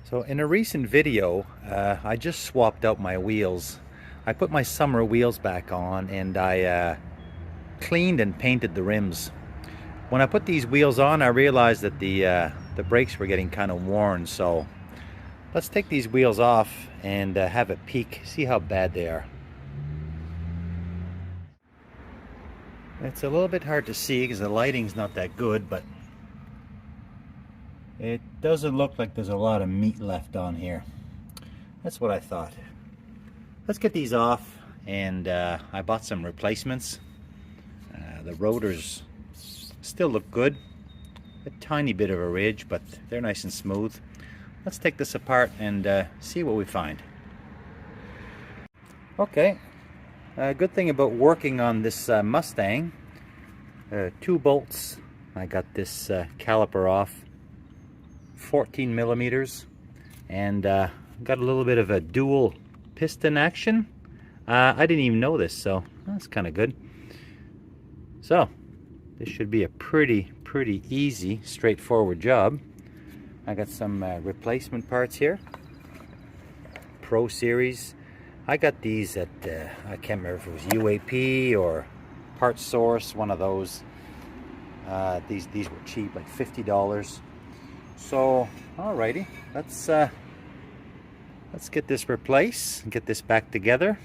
So in a recent video, I just swapped out my wheels. I put my summer wheels back on and I cleaned and painted the rims. When I put these wheels on, I realized that the brakes were getting kind of worn. So let's take these wheels off and have a peek, see how bad they are. It's a little bit hard to see because the lighting's not that good, but it doesn't look like there's a lot of meat left on here. That's what I thought. Let's get these off, and I bought some replacements. The rotors still look good. A tiny bit of a ridge, but they're nice and smooth. Let's take this apart and see what we find. Okay, good thing about working on this Mustang, 2 bolts. I got this caliper off, 14 millimeters, and got a little bit of a dual piston action. I didn't even know this, so that's kind of good. So this should be a pretty easy, straightforward job. I got some replacement parts here, Pro Series. I got these at I can't remember if it was UAP or Part Source, one of those. These were cheap, like $50. So alrighty, let's get this replaced and get this back together.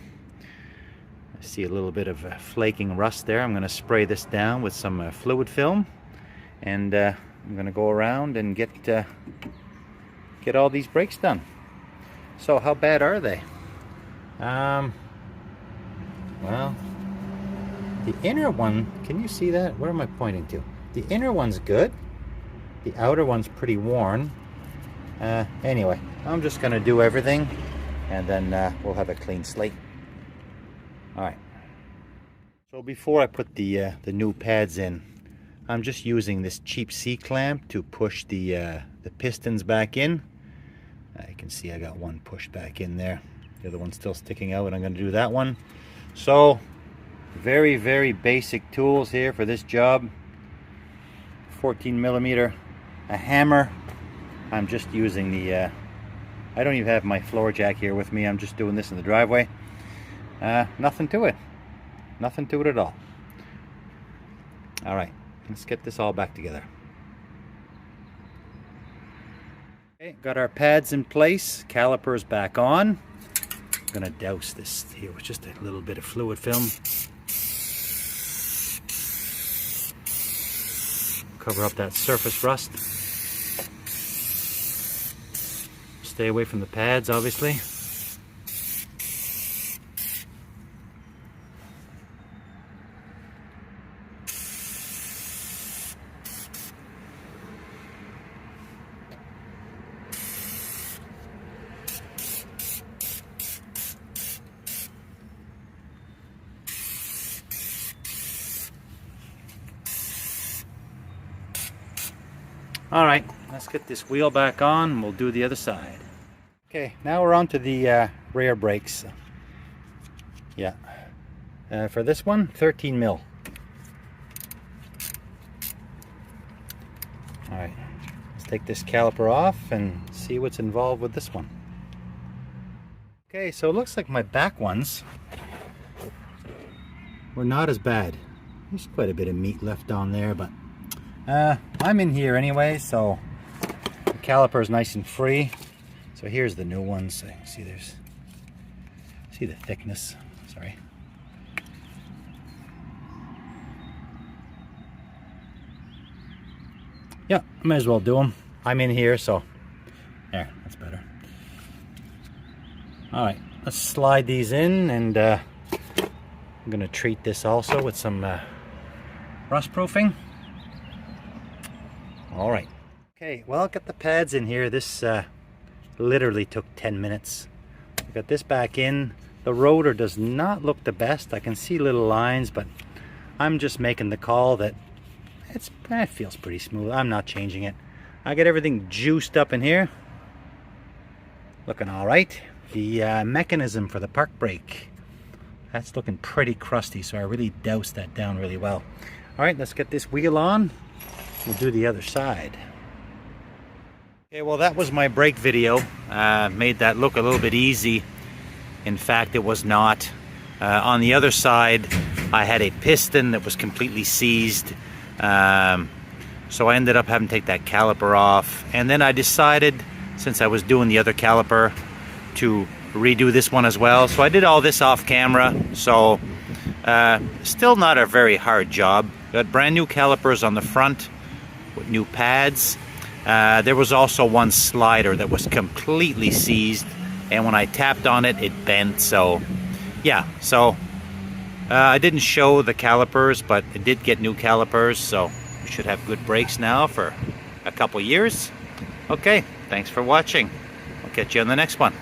I see a little bit of flaking rust there. I'm going to spray this down with some fluid film, and I'm going to go around and get all these brakes done. So how bad are they? Well, the inner one, can you see that? Where am I pointing to? The inner one's good. The outer one's pretty worn. Anyway, I'm just going to do everything, and then we'll have a clean slate. Alright. So before I put the new pads in, I'm just using this cheap C-clamp to push the pistons back in. You can see I got one pushed back in there. The other one's still sticking out, and I'm going to do that one. So, very basic tools here for this job. 14 millimeter, a hammer. I'm just using the, I don't even have my floor jack here with me. I'm just doing this in the driveway. Nothing to it. Nothing to it at all. Alright, let's get this all back together. Okay, got our pads in place, calipers back on. I'm gonna douse this here with just a little bit of fluid film. Cover up that surface rust. Stay away from the pads, obviously. Alright, let's get this wheel back on and we'll do the other side. Okay, now we're on to the rear brakes. Yeah. For this one, 13 mil. Alright, let's take this caliper off and see what's involved with this one. Okay, so it looks like my back ones were not as bad. There's quite a bit of meat left on there, but I'm in here anyway, so the caliper is nice and free. So here's the new ones. So you can see the thickness. Sorry. Yeah, might as well do them. I'm in here, so there, that's better. All right, let's slide these in, and I'm gonna treat this also with some rust proofing. All right. Okay, well, got the pads in here. This literally took 10 minutes. I got this back in. The rotor does not look the best. I can see little lines, but I'm just making the call that it feels pretty smooth. I'm not changing it. I got everything juiced up in here. Looking all right. The mechanism for the park brake, that's looking pretty crusty, so I really doused that down really well. All right, let's get this wheel on. We'll do the other side. Okay, well that was my brake video. Made that look a little bit easy. In fact, it was not. On the other side, I had a piston that was completely seized. So I ended up having to take that caliper off. And then I decided, since I was doing the other caliper, to redo this one as well. So I did all this off camera. So still not a very hard job. Got brand new calipers on the front with new pads. There was also one slider that was completely seized, and when I tapped on it, it bent. So yeah, so I didn't show the calipers, but I did get new calipers, so we should have good brakes now for a couple years. Okay, thanks for watching. I'll catch you on the next one.